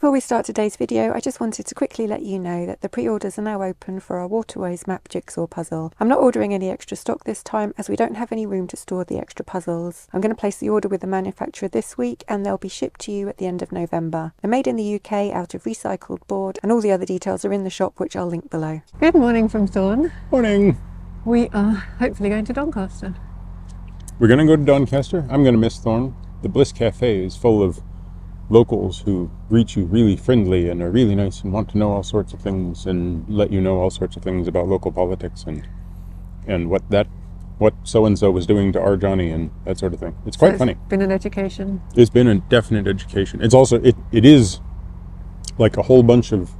Before we start today's video, I just wanted to quickly let you know that the pre-orders are now open for our Waterways map jigsaw puzzle. I'm not ordering any extra stock this time as we don't have any room to store the extra puzzles. I'm going to place the order with the manufacturer this week and they'll be shipped to you at the end of November. They're made in the UK out of recycled board and all the other details are in the shop, which I'll link below. Good morning from Thorne. Morning. We are hopefully going to Doncaster. We're going to go to Doncaster. I'm going to miss Thorne. The Bliss Cafe is full of locals who greet you really friendly and are really nice and want to know all sorts of things and let you know all sorts of things about local politics and what so-and-so was doing to our Johnny and that sort of thing. It's quite funny. It's been an education. It's been a definite education. It's also, it is like a whole bunch of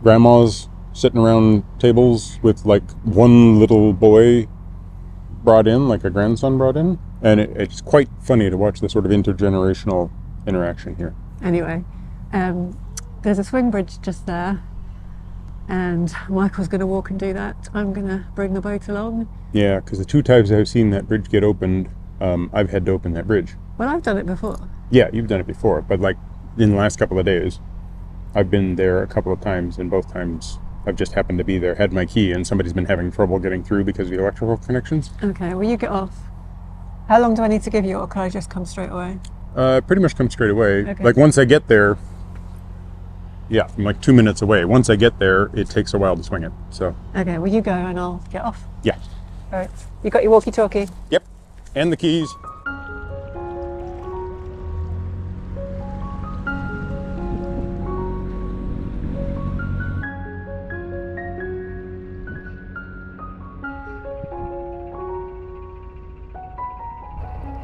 grandmas sitting around tables with like one little boy brought in, like a grandson brought in. And it's quite funny to watch the sort of intergenerational interaction here. Anyway, there's a swing bridge just there and Michael's going to walk and do that. I'm going to bring the boat along. Yeah, because the two times I've seen that bridge get opened, I've had to open that bridge. Well, I've done it before. Yeah, you've done it before, but like in the last couple of days, I've been there a couple of times and both times I've just happened to be there, had my key, and somebody's been having trouble getting through because of the electrical connections. Okay, well you get off. How long do I need to give you or can I just come straight away? Pretty much come straight away. Okay. Like once I get there, yeah, I'm like 2 minutes away. Once I get there, it takes a while to swing it. So. Okay, well you go and I'll get off. Yeah. All right. You got your walkie-talkie? Yep. And the keys.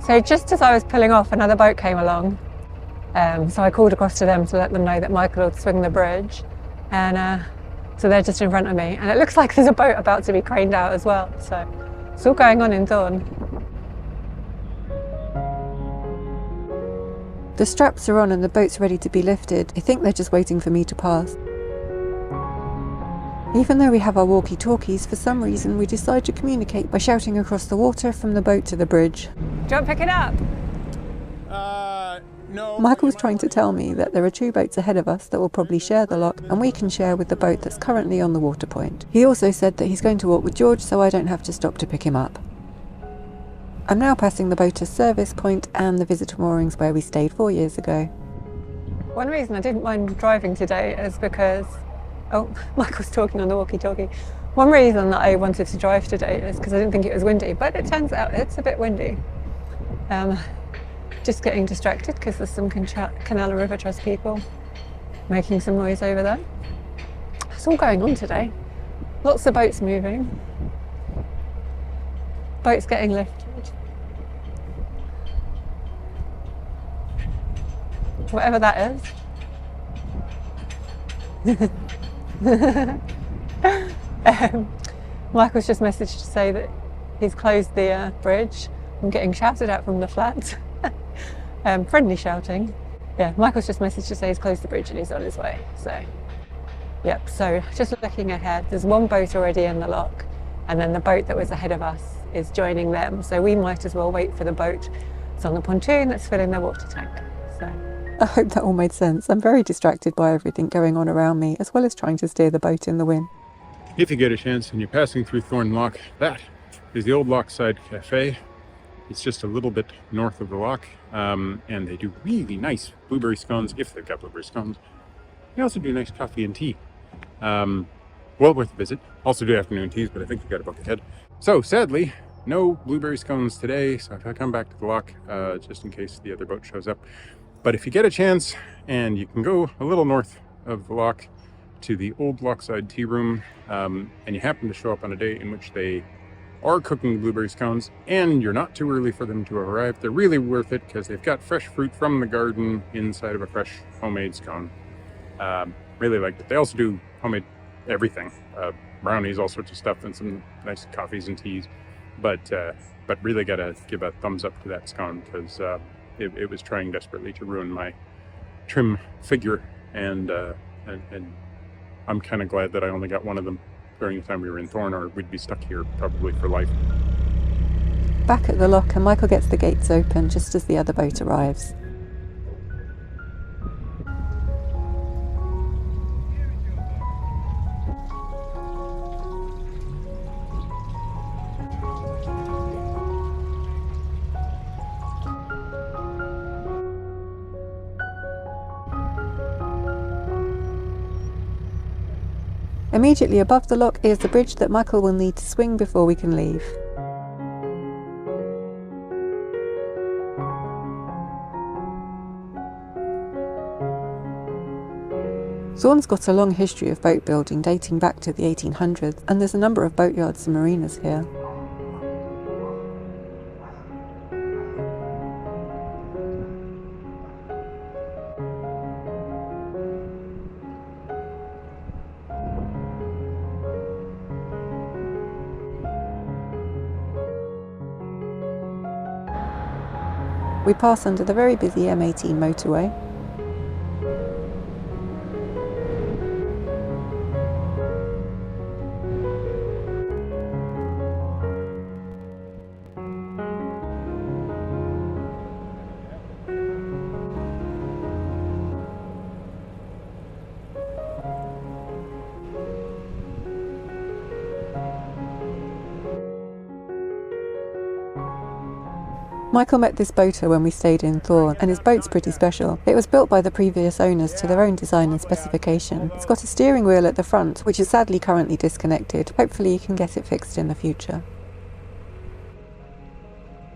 So just as I was pulling off, another boat came along. So I called across to them to let them know that Michael would swing the bridge. And so they're just in front of me. And it looks like there's a boat about to be craned out as well. So it's all going on in Thorne. The straps are on and the boat's ready to be lifted. I think they're just waiting for me to pass. Even though we have our walkie-talkies, for some reason we decide to communicate by shouting across the water from the boat to the bridge. Do you want to pick it up? No. Michael's trying to tell me that there are two boats ahead of us that will probably share the lock and we can share with the boat that's currently on the water point. He also said that he's going to walk with George so I don't have to stop to pick him up. I'm now passing the boat to Service Point and the visitor moorings where we stayed 4 years ago. One reason I didn't mind driving today is because, oh, Michael's talking on the walkie-talkie. One reason that I wanted to drive today is because I didn't think it was windy, but it turns out it's a bit windy. Just getting distracted because there's some Canal and River Trust people making some noise over there. It's all going on today. Lots of boats moving. Boats getting lifted. Whatever that is. Michael's just messaged to say that he's closed the bridge. I'm getting shouted at from the flat. Friendly shouting. Yeah, Michael's just messaged to say he's closed the bridge and he's on his way. So, yep, so just looking ahead, there's one boat already in the lock and then the boat that was ahead of us is joining them. So we might as well wait for the boat that's on the pontoon that's filling their water tank. So. I hope that all made sense. I'm very distracted by everything going on around me, as well as trying to steer the boat in the wind. If you get a chance and you're passing through Thorne Lock, that is the old Lockside Cafe. It's just a little bit north of the lock, and they do really nice blueberry scones, if they've got blueberry scones. They also do nice coffee and tea. Well worth a visit. Also do afternoon teas, but I think you got a book ahead. So sadly, no blueberry scones today, so if I come back to the lock, just in case the other boat shows up. But if you get a chance, and you can go a little north of the lock to the old Lockside tea room, and you happen to show up on a day in which they are cooking blueberry scones, and you're not too early for them to arrive, they're really worth it because they've got fresh fruit from the garden inside of a fresh homemade scone. Really like it. They also do homemade everything, brownies, all sorts of stuff, and some nice coffees and teas. But really gotta give a thumbs up to that scone because it was trying desperately to ruin my trim figure, and I'm kind of glad that I only got one of them during the time we were in Thorne, or we'd be stuck here probably for life. Back at the lock and Michael gets the gates open just as the other boat arrives. Immediately above the lock is the bridge that Michael will need to swing before we can leave. Thorne's got a long history of boat building dating back to the 1800s, and there's a number of boatyards and marinas here. We pass under the very busy M18 motorway. Michael met this boater when we stayed in Thorne, and his boat's pretty special. It was built by the previous owners to their own design and specification. It's got a steering wheel at the front, which is sadly currently disconnected. Hopefully you can get it fixed in the future.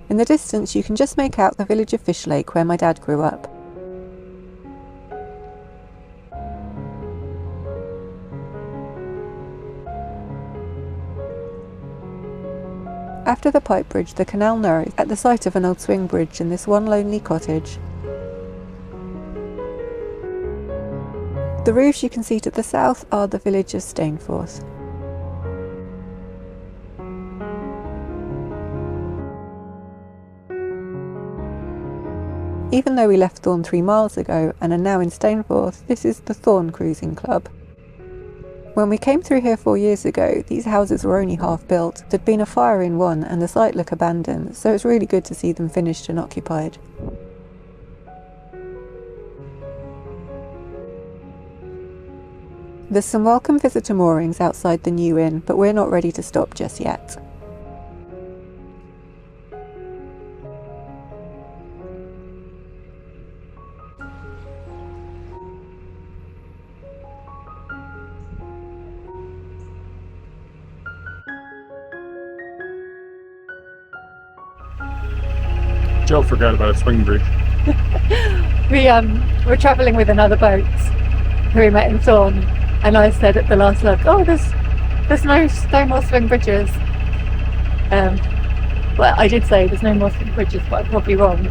In the distance you can just make out the village of Fishlake where my dad grew up. After the pipe bridge, the canal narrows at the site of an old swing bridge in this one lonely cottage. The roofs you can see to the south are the village of Stainforth. Even though we left Thorne 3 miles ago and are now in Stainforth, this is the Thorne Cruising Club. When we came through here 4 years ago, these houses were only half built. There'd been a fire in one and the site looked abandoned, so it's really good to see them finished and occupied. There's some welcome visitor moorings outside the new inn, but we're not ready to stop just yet. Joe forgot about a swing bridge. We're travelling with another boat who we met in Thorne, and I said at the last look, oh, there's no more swing bridges. Well, I did say there's no more swing bridges, but I'm probably wrong.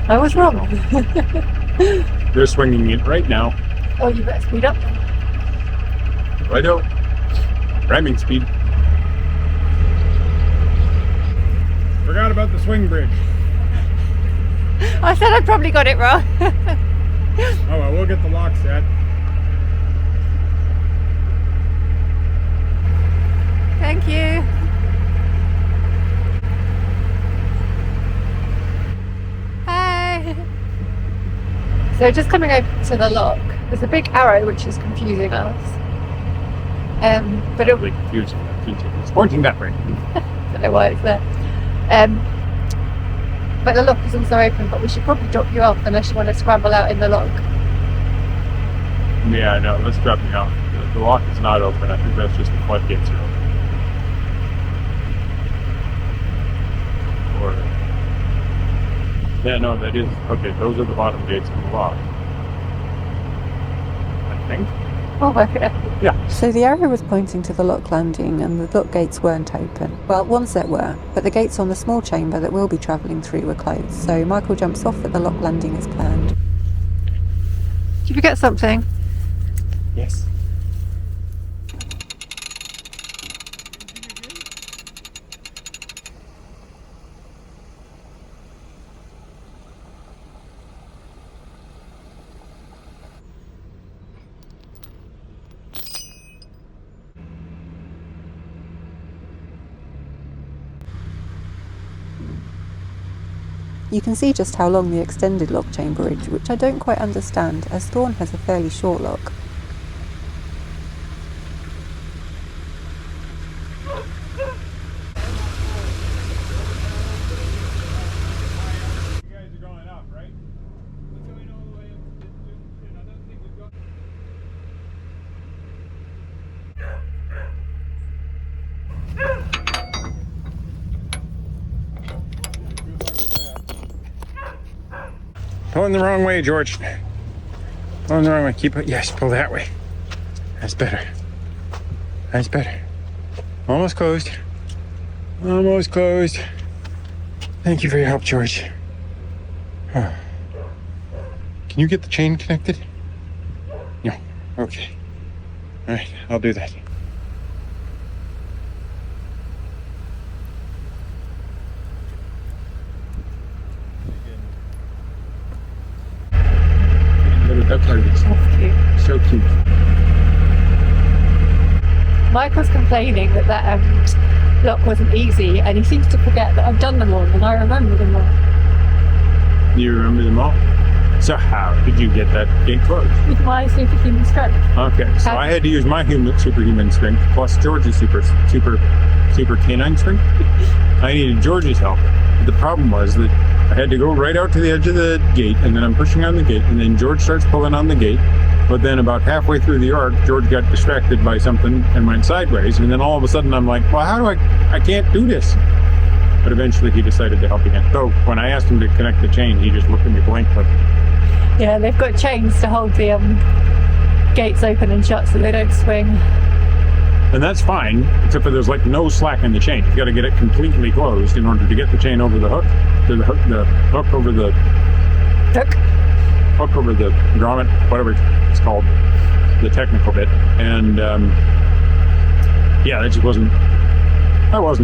I was wrong. They're swinging it right now. Oh, you better speed up. Righto. Ramming speed. Forgot about the swing bridge. I said I probably got it wrong. Oh well, we'll get the lock set. Thank you. Hi. So just coming over to the lock, there's a big arrow which is confusing us. But it'll Really confusing. It's pointing that way. don't know why it's there. But the lock is also open, but we should probably drop you off unless you want to scramble out in the lock. Yeah, no, let's drop me off. The lock is not open. I think that's just the floodgates are open. Or yeah, no, that is okay. Those are the bottom gates of the lock, I think. Oh, okay. Yeah. So the arrow was pointing to the lock landing and the lock gates weren't open. Well, one set were, but the gates on the small chamber that we'll be travelling through were closed, so Michael jumps off at the lock landing as planned. Did you forget something? Yes. You can see just how long the extended lock chamber is, which I don't quite understand, as Thorne has a fairly short lock. You guys are going up, right? What's going all the way up? I don't think we've got. Pulling the wrong way, George. Pulling the wrong way. Keep it. Yes, pull that way. That's better. That's better. Almost closed. Almost closed. Thank you for your help, George. Huh. Can you get the chain connected? No. Okay. All right, I'll do that. Little duck targets. That's cute. So cute. Michael's complaining that lock wasn't easy, and he seems to forget that I've done them all, and I remember them all. You remember them all? So how did you get that gate closed? With my superhuman strength. Okay, so I had to use my superhuman strength plus George's super canine strength. I needed George's help. But the problem was that I had to go right out to the edge of the gate, and then I'm pushing on the gate, and then George starts pulling on the gate. But then about halfway through the arc, George got distracted by something and went sideways. And then all of a sudden I'm like, well, how do I can't do this. But eventually he decided to help again. So when I asked him to connect the chain, he just looked at me blankly. Yeah, they've got chains to hold the gates open and shut so they don't swing. And that's fine, except for there's like no slack in the chain. You got to get it completely closed in order to get the chain over the hook. The hook over the hook over the grommet, whatever it's called, the technical bit. And yeah, that just wasn't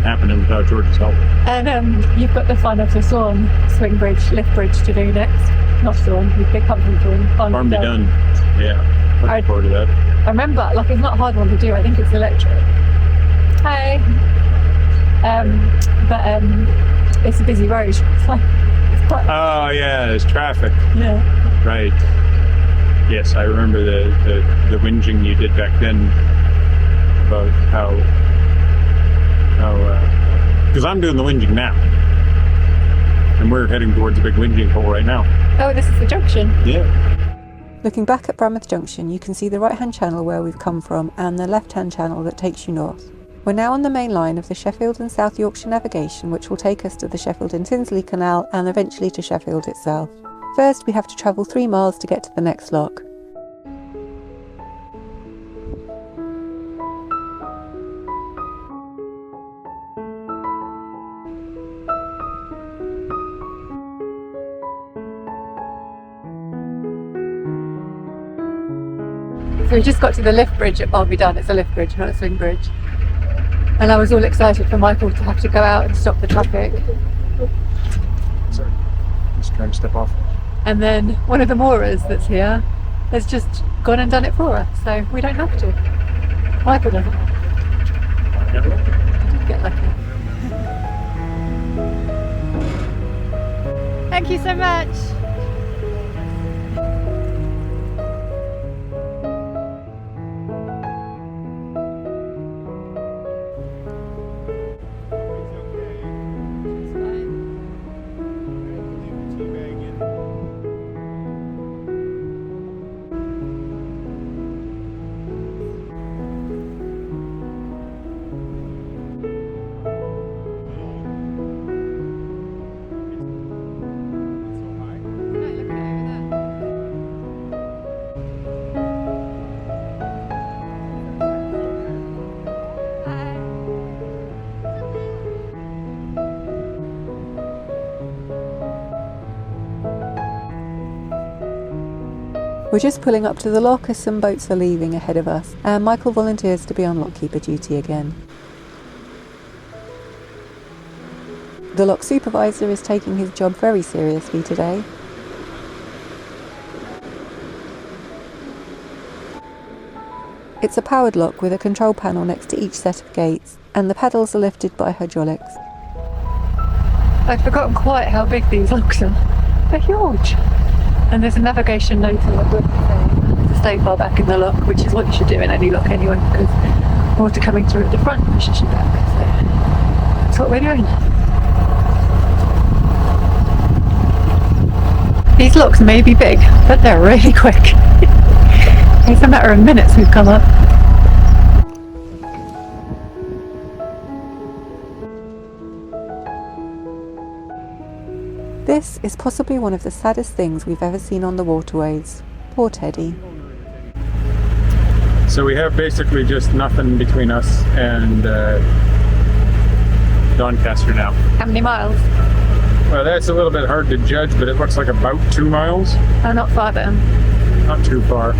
happening without George's help. And you've got the fun of the Thorne swing bridge, lift bridge to do next. Not Thorne, you've come from Thorne. Farm be done. Yeah, looking forward to that. I remember, like, it's not a hard one to do. I think it's electric. Hey. But it's a busy road. It's quite. Oh yeah, there's traffic. Yeah. Right. Yes, I remember the whinging you did back then about how because I'm doing the whinging now, and we're heading towards a big whinging hole right now. Oh, this is the junction. Yeah. Looking back at Bramouth Junction, you can see the right-hand channel where we've come from and the left-hand channel that takes you north. We're now on the main line of the Sheffield and South Yorkshire Navigation, which will take us to the Sheffield and Tinsley Canal and eventually to Sheffield itself. First, we have to travel 3 miles to get to the next lock. So we just got to the lift bridge at Barby Dun. It's a lift bridge, not a swing bridge. And I was all excited for Michael to have to go out and stop the traffic. Sorry, just trying to step off. And then one of the moorers that's here has just gone and done it for us, so we don't have to. Michael doesn't. I did get lucky. Thank you so much. We're just pulling up to the lock as some boats are leaving ahead of us, and Michael volunteers to be on lockkeeper duty again. The lock supervisor is taking his job very seriously today. It's a powered lock with a control panel next to each set of gates, and the paddles are lifted by hydraulics. I've forgotten quite how big these locks are. They're huge. And there's a navigation note that would say to stay far back in the lock, which is what you should do in any lock anyway, because water coming through at the front pushes you back. So that's what we're doing. These locks may be big, but they're really quick. It's a matter of minutes we've come up. This is possibly one of the saddest things we've ever seen on the waterways. Poor Teddy. So we have basically just nothing between us and Doncaster now. How many miles? Well, that's a little bit hard to judge, but it looks like about 2 miles. Oh, not far then. Not too far.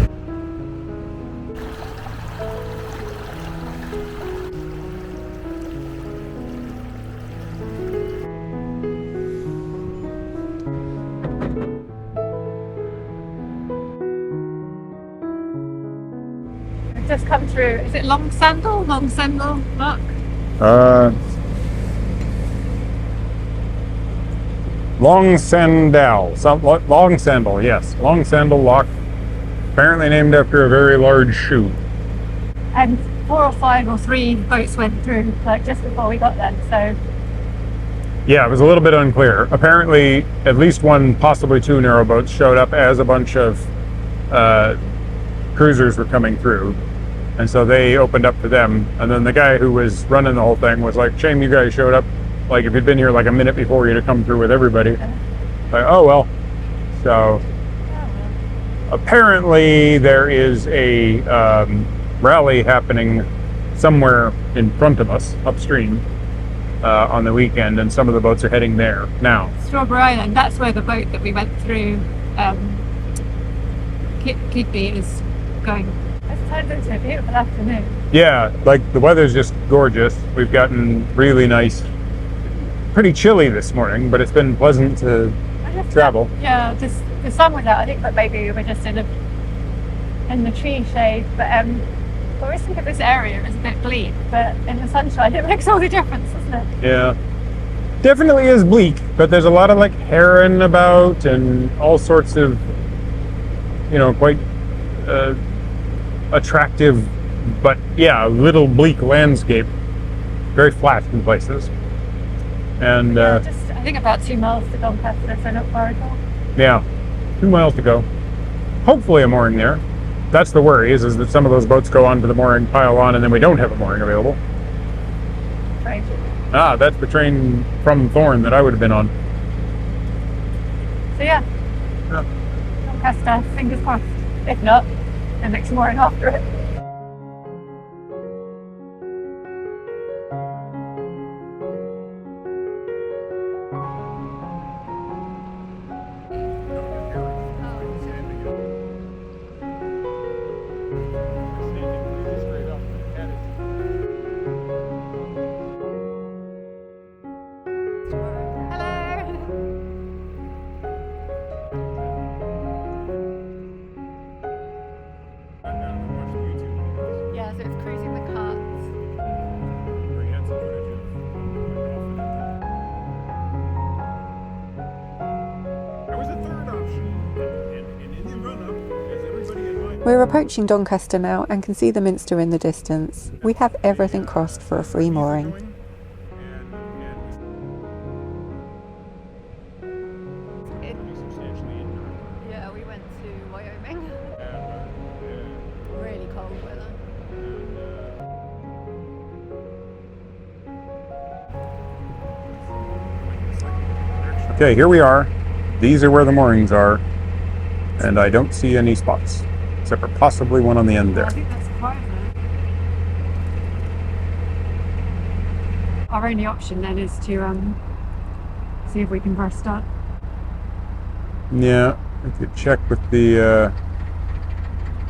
We've just come through, is it Sandall Lock? Long Sandall, yes. Long Sandall Lock. Apparently named after a very large shoe. And 4 or 5 or 3 boats went through, like just before we got there, so. Yeah, it was a little bit unclear. Apparently, at least 1, possibly 2 narrowboats showed up as a bunch of cruisers were coming through. And so they opened up for them. And then the guy who was running the whole thing was like, shame you guys showed up. Like, if you'd been here like a minute before, you'd have come through with everybody. Like, oh well. So, apparently there is a rally happening somewhere in front of us, upstream, on the weekend, and some of the boats are heading there now. Strawberry Island, that's where the boat that we went through, Keadby, is going. It's turned into a beautiful afternoon. Yeah, like the weather's just gorgeous. We've gotten really nice, pretty chilly this morning, but it's been pleasant to travel. Yeah, just the sun was out. I think that maybe we were just in the tree shade, but I always think of this area as a bit bleak, but in the sunshine it makes all the difference, doesn't it? Yeah, definitely is bleak, but there's a lot of like heron about and all sorts of, you know, quite attractive, but yeah, a little bleak landscape, very flat in places. And yeah, just I think about 2 miles to Doncaster, so not far at all. Yeah, 2 miles to go. Hopefully a mooring there. That's the worry, is that some of those boats go onto the mooring, pile on, and then we don't have a mooring available. Right. Ah, that's the train from Thorne that I would have been on. So yeah. Doncaster, fingers crossed. If not, the next mooring after it. We're approaching Doncaster now and can see the Minster in the distance. We have everything crossed for a free mooring. Yeah, we went to Wyoming. Really cold weather. Okay, here we are. These are where the moorings are, and I don't see any spots, except for possibly one on the end there. I think that's private. Our only option then is to see if we can burst up. Yeah, I could check with the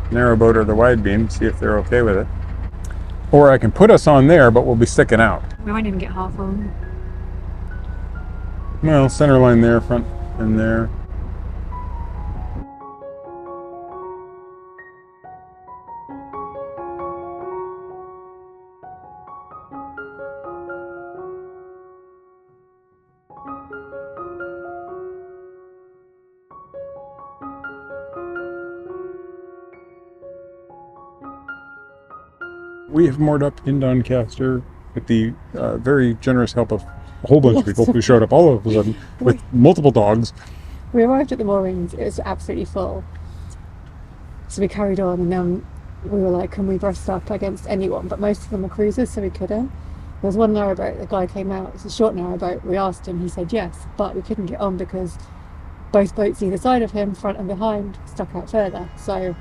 narrowboat or the wide beam, see if they're okay with it. Or I can put us on there, but we'll be sticking out. We won't even get half on. Well, center line there, front and there. We have moored up in Doncaster with the very generous help of a whole bunch of people who showed up all of a sudden with multiple dogs. We arrived at the moorings, it was absolutely full. So we carried on, and then we were like, can we burst up against anyone? But most of them were cruisers, so we couldn't. was one narrowboat, the guy came out, it's a short narrowboat, we asked him, he said yes, but we couldn't get on because both boats either side of him, front and behind, stuck out further. So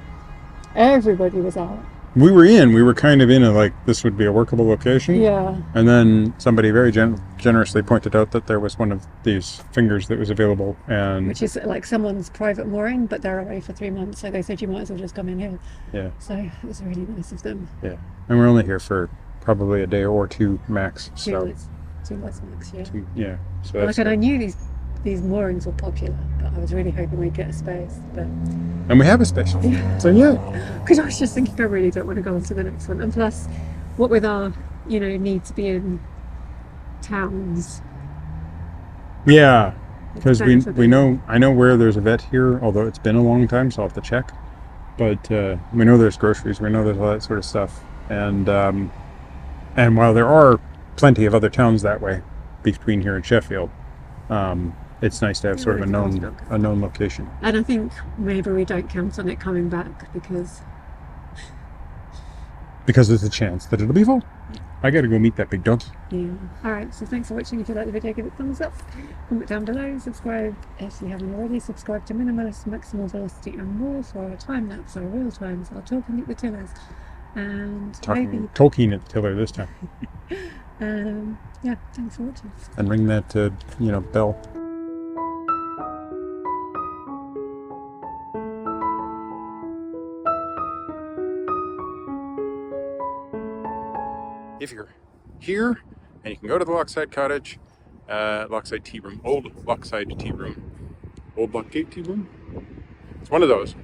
everybody was out. We were kind of in a, like, this would be a workable location. Yeah. And then somebody very generously pointed out that there was one of these fingers that was available, and Which is like someone's private mooring, but they're away for 3 months, so they said you might as well just come in here. yeah, So it was really nice of them. yeah. And we're only here for probably a day or two max. So Two months max, yeah. yeah. So Like, that's and I knew these moorings were popular, but I was really hoping we'd get a space. But and we have a space. So yeah. because I was just thinking, I really don't want to go on to the next one. And plus, what with our, need to be in towns. Yeah. Because It's time for we know, I know where there's a vet here, although it's been a long time, so I'll have to check. But we know there's groceries, we know there's all that sort of stuff. And while there are plenty of other towns that way between here and Sheffield, it's nice to have sort of a known location. And I think maybe we don't count on it coming back because Because there's a chance that it'll be full. I gotta go meet that big dog. yeah. Alright, so thanks for watching. If you like the video, give it a thumbs up, comment down below, subscribe if you haven't already, subscribe to Minimalist, Maximal Velocity and more for our time lapse, our real times, our talking at the tillers, and maybe Tolkien at the tiller this time. yeah, thanks for watching. And ring that bell. If you're here and you can go to the Lockside Cottage, Lockside Tea Room, Old Lockside Tea Room, Old Lockgate Tea Room, it's one of those.